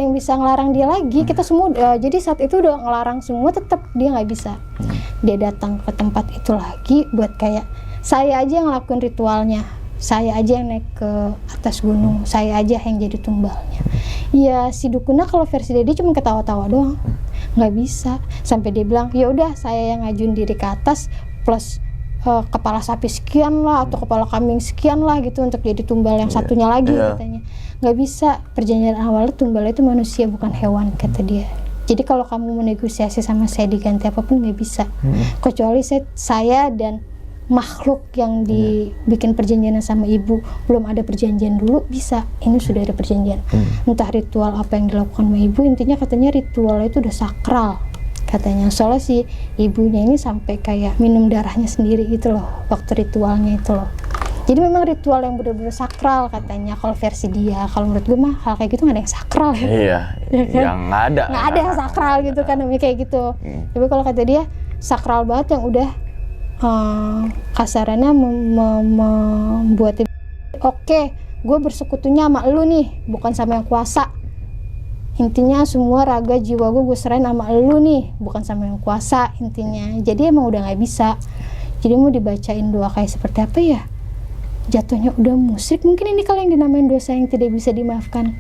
yang bisa ngelarang dia lagi. Kita semua jadi saat itu udah ngelarang semua, tetap dia nggak bisa. Dia datang ke tempat itu lagi buat kayak, saya aja yang ngelakuin ritualnya, saya aja yang naik ke atas gunung, saya aja yang jadi tumbalnya. Ya si dukunnya kalau versi dia cuma ketawa-tawa doang, nggak bisa. Sampai dia bilang, ya udah saya yang ngajuin diri ke atas plus kepala sapi sekian lah atau kepala kambing sekian lah gitu untuk jadi tumbal yang satunya lagi, katanya. Nggak bisa, perjanjian awalnya tumbal itu manusia bukan hewan, kata dia. Jadi kalau kamu menegosiasi sama saya diganti apapun nggak bisa, kecuali saya dan makhluk yang dibikin perjanjian sama ibu belum ada perjanjian dulu, bisa. Ini sudah ada perjanjian. Entah ritual apa yang dilakukan sama ibu, intinya katanya ritual itu udah sakral, katanya. Soalnya si ibunya ini sampai kayak minum darahnya sendiri gitu loh waktu ritualnya itu loh. Jadi memang ritual yang benar-benar sakral, katanya, kalau versi dia. Kalau menurut gue mah hal kayak gitu nggak ada yang sakral. Iya, ya kan? Yang nggak ada yang sakral gitu kan, namanya kayak gitu. Tapi kalau kata dia sakral banget, yang udah kasarannya membuat oke, gue bersekutunya sama lu nih, bukan sama yang kuasa. Intinya semua raga jiwa gue serahin sama lu nih, bukan sama yang kuasa, intinya. Jadi emang udah nggak bisa. Jadi mau dibacain doa kayak seperti apa ya, jatuhnya udah musyrik. Mungkin ini kali yang dinamain dosa yang tidak bisa dimaafkan,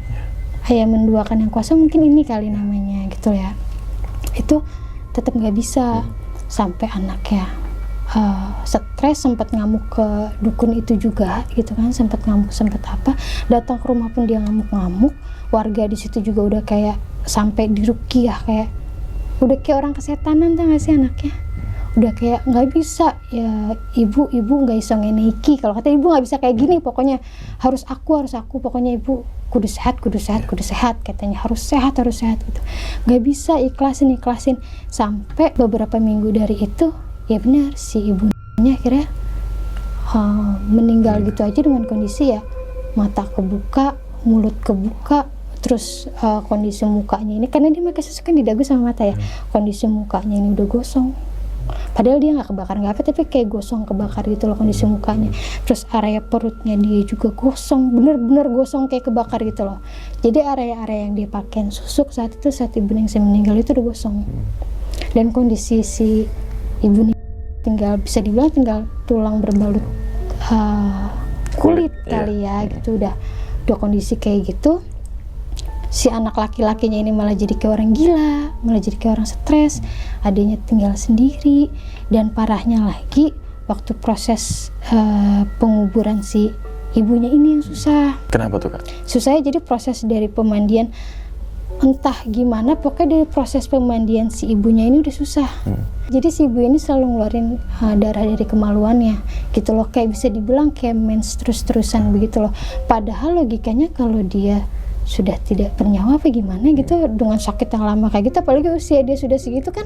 kayak menduakan yang kuasa, mungkin ini kali namanya gitu ya. Itu tetap nggak bisa. Sampai anaknya stres, sempat ngamuk ke dukun itu juga gitu kan, sempat ngamuk, sempat apa, datang ke rumah pun dia ngamuk-ngamuk. Warga di situ juga udah kayak sampai diruqyah, kayak udah kayak orang kesetanan, tau gak sih anaknya. Udah kayak nggak bisa ya, ibu nggak bisa ngeneiki, kalau kata ibu nggak bisa kayak gini, pokoknya harus aku, pokoknya ibu kudu sehat, katanya, harus sehat gitu. Nggak bisa, ikhlasin. Sampai beberapa minggu dari itu, ya benar si ibunya akhirnya meninggal gitu aja dengan kondisi ya mata kebuka, mulut kebuka, terus kondisi mukanya ini, karena dia pakai susu kan di dagu sama mata ya, kondisi mukanya ini udah gosong. Padahal dia nggak kebakar nggak apa, tapi kayak gosong kebakar gitu loh kondisi mukanya. Terus area perutnya dia juga gosong, bener-bener gosong kayak kebakar gitu loh. Jadi area-area yang dia pakai susuk saat itu, saat ibu Ningsih meninggal itu udah gosong. Dan kondisi si ibu bisa dibilang tinggal tulang berbalut kulit kali ya gitu. Udah kondisi kayak gitu. Si anak laki-lakinya ini malah jadi kayak orang gila, malah jadi kayak orang stres. Adanya tinggal sendiri, dan parahnya lagi waktu proses penguburan si ibunya ini yang susah. Kenapa tuh, Kak? Susahnya jadi proses dari pemandian, entah gimana, pokoknya dari proses pemandian si ibunya ini udah susah. Jadi si ibu ini selalu ngeluarin darah dari kemaluannya gitu loh, kayak bisa dibilang kayak mens terus-terusan begitu loh. Padahal logikanya kalau dia sudah tidak bernyawa apa gimana gitu, dengan sakit yang lama kayak gitu, apalagi usia dia sudah segitu kan,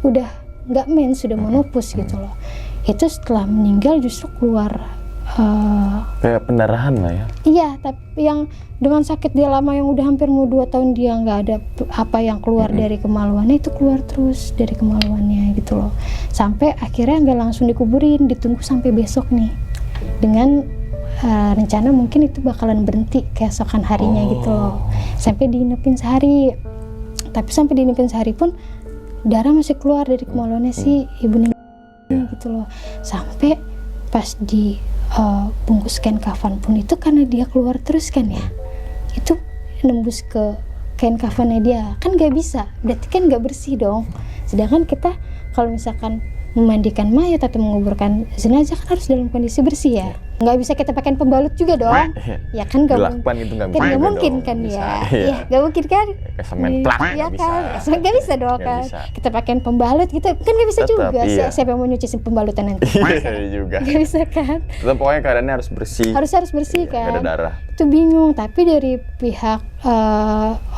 udah nggak mens, sudah menopause gitu loh. Itu setelah meninggal justru keluar kayak pendarahan lah ya. Iya, tapi yang dengan sakit dia lama yang udah hampir mau 2 tahun dia nggak ada apa yang keluar dari kemaluannya, itu keluar terus dari kemaluannya gitu loh. Sampai akhirnya nggak langsung dikuburin, ditunggu sampai besok nih, dengan rencana mungkin itu bakalan berhenti keesokan harinya gitu loh. Sampai diinepin sehari, tapi sampai diinepin sehari pun darah masih keluar dari kemaluannya si ibu gitu loh. Sampai pas di bungkus kain kafan pun itu karena dia keluar terus kan ya, itu nembus ke kain kafannya dia, kan nggak bisa, berarti kan nggak bersih dong. Sedangkan kita kalau misalkan memandikan mayat atau menguburkan jenazah kan harus dalam kondisi bersih ya. nggak bisa kita pakai pembalut juga dong. Ya kan nggak Lakban itu nggak bisa. Kan nggak juga mungkin dong. kan Bisa, ya. iya. Iya nggak mungkin kan. Kayak semen plak Iya nggak bisa. kan. Nggak bisa dong Nggak kan. bisa. Kita pakai pembalut gitu kan nggak bisa Tetap, juga. iya. Siapa yang mau nyuci pembalutan nanti? Iya juga. Nggak bisa kan. Tetap pokoknya keadaannya harus bersih. Harus bersih Nggak ada kan. darah. Itu bingung. Tapi dari pihak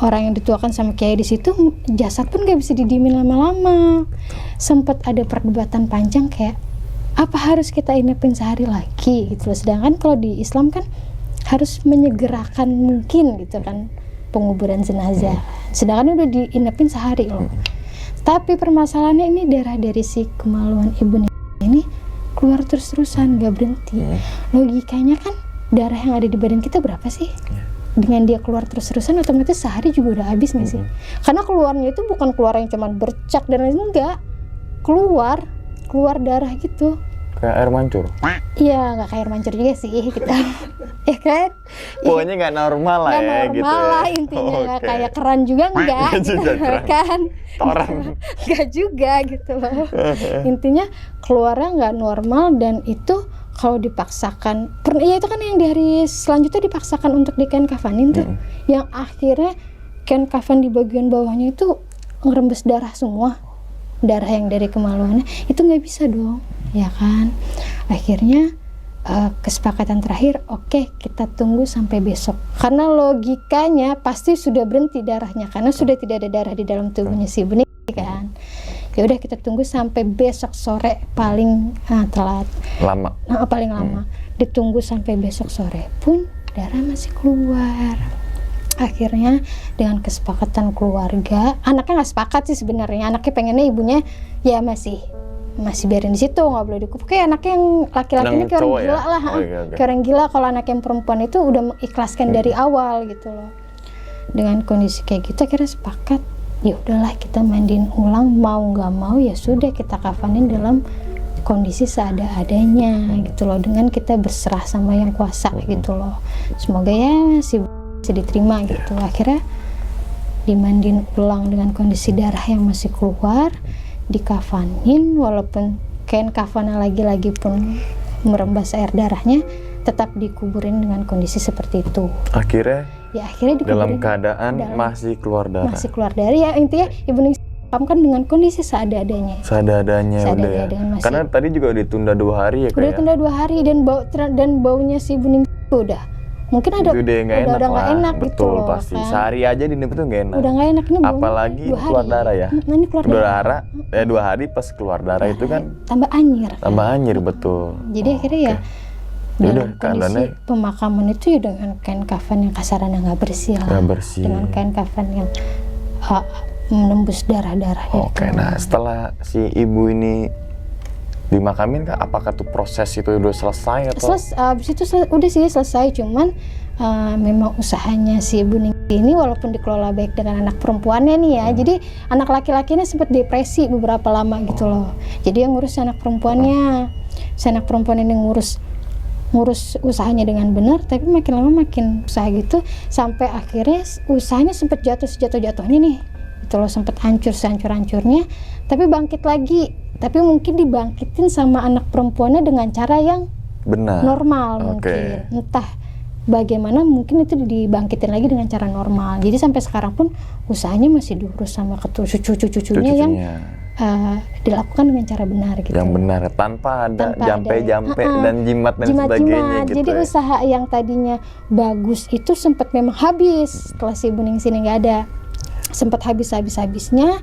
orang yang dituakan sama kiai di situ, jasad pun nggak bisa didiemin lama-lama. Sempat ada perdebatan panjang kayak apa harus kita inepin sehari lagi gitu loh. Sedangkan kalau di Islam kan harus menyegerakan mungkin gitu kan penguburan jenazah. Sedangkan udah diinepin sehari loh. Tapi permasalahannya ini darah dari si kemaluan ibu ini keluar terus-terusan gak berhenti. Logikanya kan darah yang ada di badan kita berapa sih? Dengan dia keluar terus-terusan otomatis sehari juga udah habis nggak sih? Karena keluarnya itu bukan keluar yang cuman bercak dan lain, enggak. Keluar darah gitu. Kayak air mancur. Iya, nggak kayak air mancur juga sih kita. Ya kan? Pokoknya nggak normal lah Nggak ya normal gitu. lah Ya. intinya. Nggak Oke. kayak keran juga enggak. Nggak juga keran. Kan? Toran. Nggak juga gitu loh. Intinya keluarnya nggak normal dan itu kalau dipaksakan, ya itu kan yang di hari selanjutnya dipaksakan untuk di kain kafanin tuh. Yang akhirnya kain kafan di bagian bawahnya itu ngerembes darah semua. Darah yang dari kemaluannya itu nggak bisa dong, ya kan. Akhirnya kesepakatan terakhir, oke, kita tunggu sampai besok karena logikanya pasti sudah berhenti darahnya karena sudah tidak ada darah di dalam tubuhnya si benih kan. Ya udah kita tunggu sampai besok sore paling telat, Lama. paling lama. Ditunggu sampai besok sore pun darah masih keluar. Akhirnya dengan kesepakatan keluarga, anaknya nggak sepakat sih sebenarnya. Anaknya pengennya ibunya ya masih biarin di situ, nggak boleh dikup. Kayak anaknya yang laki-laki ini kayak orang gila lah. Kayak orang gila. Kalau anak yang perempuan itu udah mengikhlaskan dari awal gitu loh. Dengan kondisi kayak gitu akhirnya sepakat. Ya udahlah kita mandiin ulang, mau nggak mau ya sudah kita kafanin dalam kondisi seadanya gitu loh, dengan kita berserah sama yang kuasa gitu loh. Semoga ya si bisa diterima gitu. Akhirnya dimandiin ulang dengan kondisi darah yang masih keluar, dikafanin walaupun kain kafannya lagi-lagi pun merembas air darahnya, tetap dikuburin dengan kondisi seperti itu. Akhirnya Dikuburin dalam keadaan masih keluar darah. Masih keluar darah ya, intinya ibu Ning kan dengan kondisi seadanya. Seadanya udah ya. Masih, karena tadi juga ditunda 2 hari ya udah kayak. ditunda 2 hari dan baunya si ibu Ning udah mungkin ada udah nggak enak nggak lah. enak Betul gitu loh, pasti. kan. Sehari aja di itu nggak enak. Udah nggak enak ini baunya Apalagi 2 hari. keluar darah ya. Ini keluar darah. 2 hari pas keluar darah itu kan tambah anyir. tambah anyir betul. Jadi akhirnya ya Udah dalam kondisi keadaannya pemakaman itu ya dengan kain kafan yang kasarannya nggak bersih lah. nggak bersih. Dengan kain kafan yang menembus darah-darah Oke, itu. nah setelah si ibu ini dimakamin kah? Apakah tuh proses itu udah selesai atau? Abis itu udah sih selesai, cuman memang usahanya si ibu Ning ini walaupun dikelola baik dengan anak perempuannya nih ya, jadi anak laki-lakinya sempat depresi beberapa lama gitu loh. Jadi yang ngurus anak perempuannya, si anak perempuan ini ngurus usahanya dengan benar, tapi makin lama makin usaha gitu sampai akhirnya usahanya sempat jatuh-jatuhnya nih. Itu loh, sempat hancur-hancurnya, tapi bangkit lagi. Tapi mungkin dibangkitin sama anak perempuannya dengan cara yang Benar. normal mungkin. Entah bagaimana mungkin itu dibangkitin lagi dengan cara normal. Jadi sampai sekarang pun usahanya masih diurus sama cucu-cucunya yang dilakukan dengan cara benar gitu. Yang benar, tanpa ada jampe-jampe dan jimat dan sebagainya gitu. Jadi usaha yang tadinya bagus itu sempat memang habis setelah si Ibu Ning sini nggak ada. Sempat habisnya,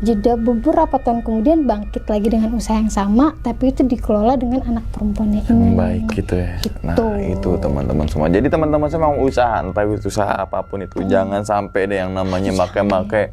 jeda beberapa tahun kemudian bangkit lagi dengan usaha yang sama, tapi itu dikelola dengan anak perempuannya ini. Baik gitu ya. Gitu. Nah itu teman-teman semua. Jadi teman-teman semua mau usaha, entah itu usaha apapun itu, jangan sampai deh yang namanya make-make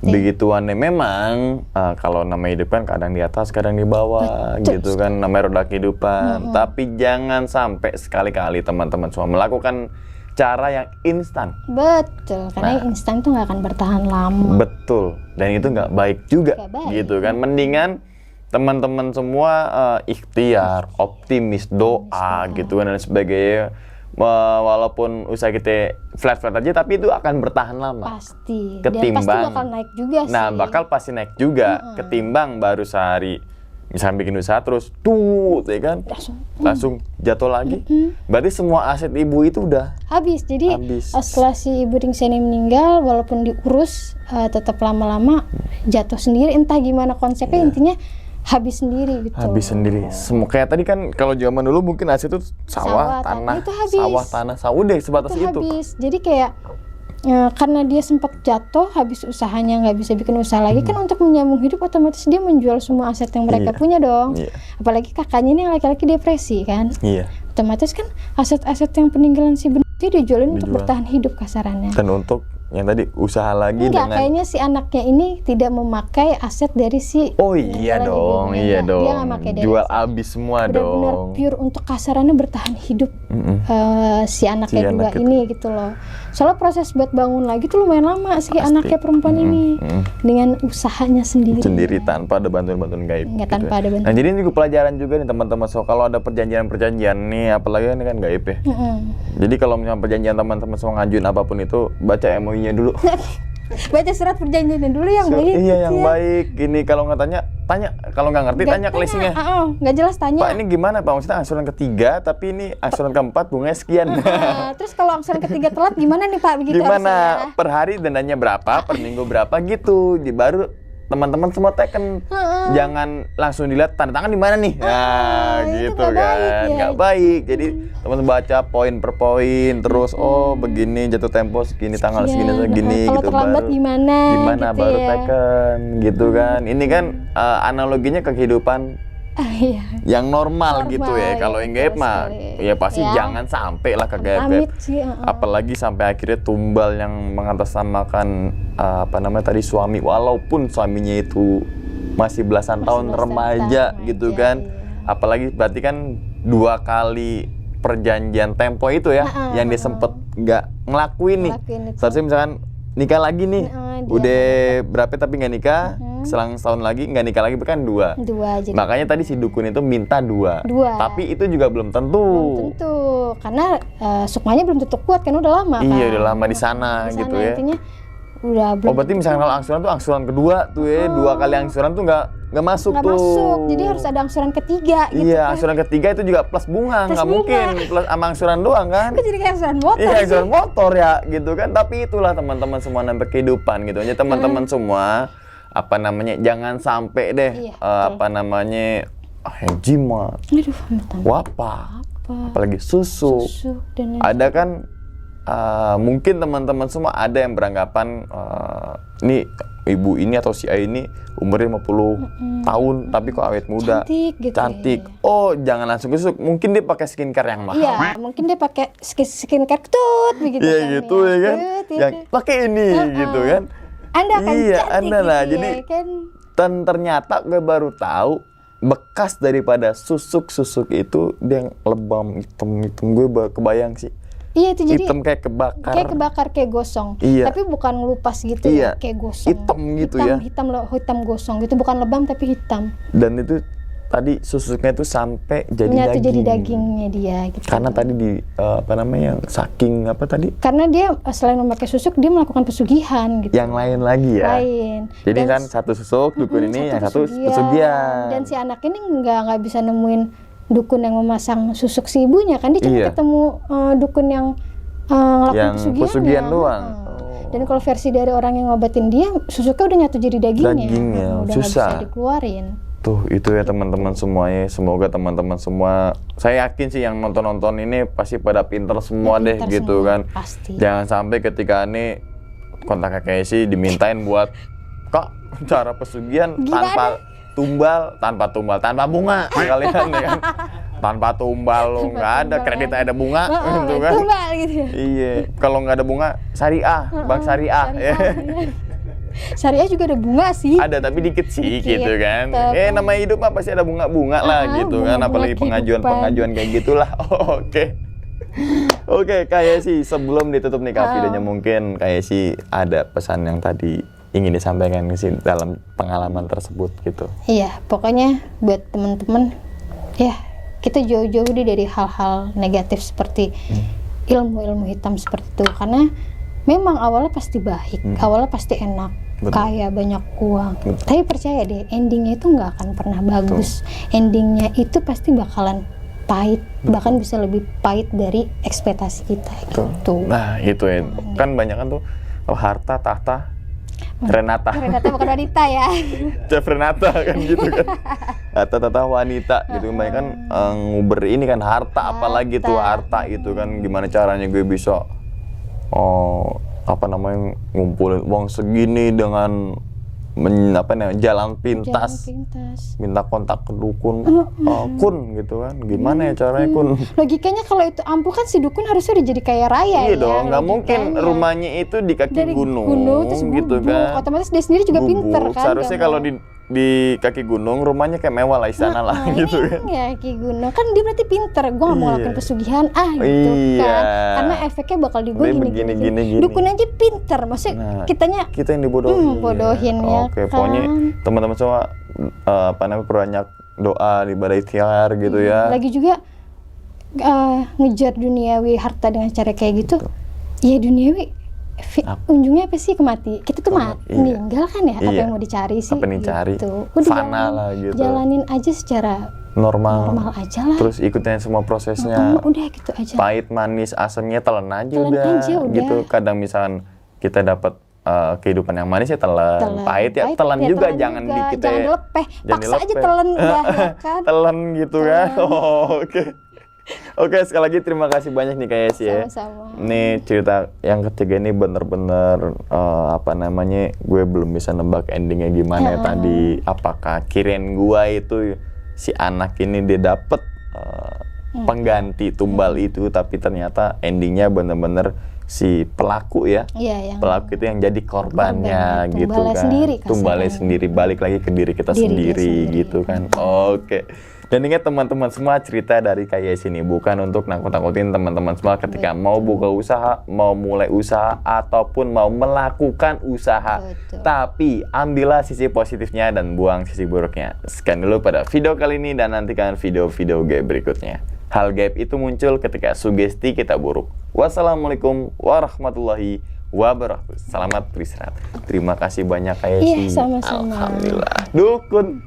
begituan. Memang kalau namanya hidup kan kadang di atas, kadang di bawah. Betul. Gitu kan, namanya roda kehidupan. Tapi jangan sampai sekali-kali teman-teman semua melakukan cara yang instan. Betul, karena yang instan tuh nggak akan bertahan lama. Betul, dan itu nggak baik juga, gitu kan. Mendingan teman-teman semua ikhtiar, optimis, doa, gitu kan dan sebagainya. Walaupun usaha kita flat-flat aja, tapi itu akan bertahan lama. Pasti. Ketimbang, dan pasti bakal naik juga sih. Nah, bakal pasti naik juga. Ketimbang baru sehari misalkan bikin usaha terus ya kan langsung jatuh lagi. Berarti semua aset ibu itu udah habis. Jadi setelah si ibu Ringseni meninggal, walaupun diurus tetap lama-lama jatuh sendiri, entah gimana konsepnya, intinya habis sendiri gitu. Habis sendiri. Semua kayak tadi kan kalau zaman dulu mungkin aset itu sawah, tanah, itu habis. sawah deh sebatas itu. Habis. Jadi kayak karena dia sempat jatuh, habis usahanya nggak bisa bikin usaha lagi, kan untuk menyambung hidup otomatis dia menjual semua aset yang mereka punya dong. Apalagi kakaknya ini laki-laki depresi kan. Otomatis kan aset-aset yang peninggalan si Bening dia dijualin untuk bertahan hidup kasarannya. Dan untuk yang tadi usaha lagi enggak, kayaknya si anaknya ini tidak memakai aset dari si iya dong. Dia nggak pakai dari jual habis semua dong. Benar pure untuk kasarannya bertahan hidup si anaknya dua ini gitu loh. Soalnya proses buat bangun lagi tuh lumayan lama si anaknya perempuan ini dengan usahanya sendiri tanpa ada bantuan gaib. Enggak, tanpa ada bantuan. Nah, jadi ini juga pelajaran juga nih teman-teman. So kalau ada perjanjian nih, apalagi ini kan gaib ya. Jadi kalau misalnya perjanjian teman-teman semua ngajuin apapun itu, baca MOU-nya dulu. Baca surat perjanjiannya dulu yang baik. Iya, yang baik. Gini kalau nggak tanya kalau nggak ngerti tanya ke leasingnya. Nggak jelas tanya. Pak, ini gimana Pak? Maksudnya angsuran ketiga tapi ini angsuran keempat bunganya sekian. Terus kalau angsuran ketiga telat gimana nih Pak? Begitu gimana? Harusnya. Per hari dendanya berapa? Per minggu berapa gitu. Baru teman-teman semua teken. Jangan langsung dilihat tanda tangan di mana nih. Nah, gitu kan. Nggak baik. Jadi teman-teman baca poin per poin terus begini jatuh tempo segini tanggal segini kalau gitu. Terlambat gimana gitu baru teken gitu kan. Ini kan analoginya ke kehidupan yang normal gitu ya. Kalau yang gaib mah ya pasti jangan sampai lah ke gaib. Apalagi sampai akhirnya tumbal yang mengatasnamakan tadi suami, walaupun suaminya itu masih belasan tahun remaja gitu kan. Apalagi berarti kan 2 kali perjanjian tempo itu ya yang dia sempet nggak ngelakuin nih. Seharusnya misalkan nikah lagi nih, udah berapa tapi nggak nikah, selang setahun lagi nggak nikah lagi, kan 2. Jadi. Makanya tadi si dukun itu minta 2. Tapi itu juga belum tentu. Karena sukmanya belum tentu kuat kan, udah lama kan. Iya, udah lama di sana gitu ya. Intinya udah belum. Berarti misalnya kalau angsuran tuh angsuran kedua tuh ya, 2 kali angsuran tuh nggak masuk tuh. Jadi harus ada angsuran ketiga gitu. Iya, angsuran ketiga itu juga plus bunga, nggak mungkin plus sama angsuran doang kan. Jadi kayak angsuran motor. Iya, angsuran motor ya gitu kan. Tapi itulah teman-teman semua nambah kehidupan gitu. Jadi teman-teman semua jangan sampai deh jimat, wapa, apalagi susu dan ada kan. Mungkin teman-teman semua ada yang beranggapan nih ibu ini atau si A ini umurnya 50 tahun tapi kok awet muda, cantik. Ya. Jangan langsung susuk. Mungkin dia pakai skincare yang mahal. Iya, mungkin dia pakai skincare begitu kan. Iya kan. gitu ya kan. Yang pakai ini gitu kan. Anda akan cantik. Anda lah. Gitu, jadi ya, kan? Dan ternyata gue baru tahu bekas daripada susuk itu dia yang lebam hitam. Gue kebayang sih. Iya, itu jadi hitam kayak kebakar. Kayak kebakar, kayak gosong. Iya. Tapi bukan ngelupas gitu ya, kayak gosong. Hitam gitu ya. Hitam gosong gitu, bukan lebam tapi hitam. Dan itu tadi susuknya itu sampai jadi nyatu daging. Jadi dagingnya dia gitu. Karena tadi saking Karena dia selain memakai susuk dia melakukan pesugihan gitu. Yang lain lagi ya. Jadi kan satu susuk dukun ini, yang satu pesugihan. Dan si anak ini nggak bisa nemuin dukun yang memasang susuk si ibunya kan, dia cuma ketemu dukun yang ngelakuin pesugihan doang. Dan kalau versi dari orang yang ngobatin dia, susuknya udah nyatu jadi dagingnya. Udah susah. Bisa dikeluarin. Tuh itu ya teman-teman semuanya. Semoga teman-teman semua, saya yakin sih yang nonton ini pasti pada pinter semua deh gitu kan. Pasti. Jangan sampai ketika ini kontak kakek sih dimintain buat kok cara pesugihan tanpa tumbal, tanpa bunga kalian ya kan. Tanpa tumbal lo nggak ada, kredit ada bunga gitu kan. Tumbal gitu ya. Iya, kalau nggak ada bunga syariah, bank syariah ya. Syariah juga ada bunga sih. Ada tapi dikit sih gitu kan. Namanya hidup mah pasti ada bunga-bunga lah gitu kan, apalagi pengajuan kayak gitulah. Oke, kayak sih sebelum ditutup nih videonya mungkin kayak sih ada pesan yang tadi ingin disampaikan sih dalam pengalaman tersebut gitu. Iya, pokoknya buat teman-teman ya, kita jauh-jauh dari hal-hal negatif seperti ilmu-ilmu hitam seperti itu, karena memang awalnya pasti baik, awalnya pasti enak, kaya, banyak uang. Tapi percaya deh, endingnya itu nggak akan pernah bagus. Endingnya itu pasti bakalan pahit, bahkan bisa lebih pahit dari ekspektasi kita gitu. Nah itu ya, kan banyak kan tuh harta, tahta, Renata bukan wanita ya. Chef Renata kan gitu kan. Tata wanita gitu, banyak kan nguber ini kan harta, apalagi tuh harta itu kan, gimana caranya gue bisa ngumpulin uang segini dengan jalan pintas, minta kontak ke dukun, kun gitu kan, gimana ya caranya kun? Logikanya kalau itu ampuh kan si dukun harusnya udah jadi kaya raya. Iya dong, nggak mungkin rumahnya itu di kaki gunung terus gitu kan. Otomatis dia sendiri juga pinter kan. Seharusnya kalau di kaki gunung rumahnya kayak mewah lah, istana lah gitu kan. Ya kaki gunung kan dia berarti pinter. Gue nggak mau ngelakuin pesugihan gitu kan, karena efeknya bakal di gue gini. Dukun aja pinter, maksudnya kita yang dibodohin. Bodohin ya. Oke, pokoknya teman-teman semua perbanyak doa, ibadah ikhtiar gitu ya. Lagi juga ngejar duniawi harta dengan cara kayak gitu. Ya duniawi ujungnya apa sih? Kemati. Kita tuh meninggal kan ya, apa yang mau dicari sih? Apa yang dicari? Gitu. Fana lah gitu. Jalanin aja secara normal aja lah. Terus ikutin semua prosesnya. Udah gitu aja. Pahit, manis, asamnya telan aja udah. Gitu. Kadang misalkan kita dapat kehidupan yang manis ya telan. Pahit ya telan juga, jangan dilepeh. Paksa aja telan udah ya kan. Telan gitu kan. Oke. Oke, sekali lagi terima kasih banyak nih Kak Yesi ya. Sama-sama. Nih cerita yang ketiga ini bener-bener gue belum bisa nebak endingnya gimana ya tadi. Apakah kirain gue itu si anak ini dia dapet pengganti tumbal itu, tapi ternyata endingnya bener-bener si pelaku ya. Pelaku itu yang jadi korbannya gitu kan. Tumbalnya sendiri, balik lagi ke diri kita sendiri gitu kan. Oke. Dan ingat teman-teman semua, cerita dari Kak Yesi ini bukan untuk nakut-nakutin teman-teman semua ketika mau buka usaha, mau mulai usaha, ataupun mau melakukan usaha. Tapi ambillah sisi positifnya dan buang sisi buruknya. Sekian dulu pada video kali ini dan nantikan video-video gaib berikutnya. Hal gaib itu muncul ketika sugesti kita buruk. Wassalamualaikum warahmatullahi wabarakatuh. Selamat beristirahat. Terima kasih banyak Kak Yesi. Iya, sama-sama. Alhamdulillah. Dukun.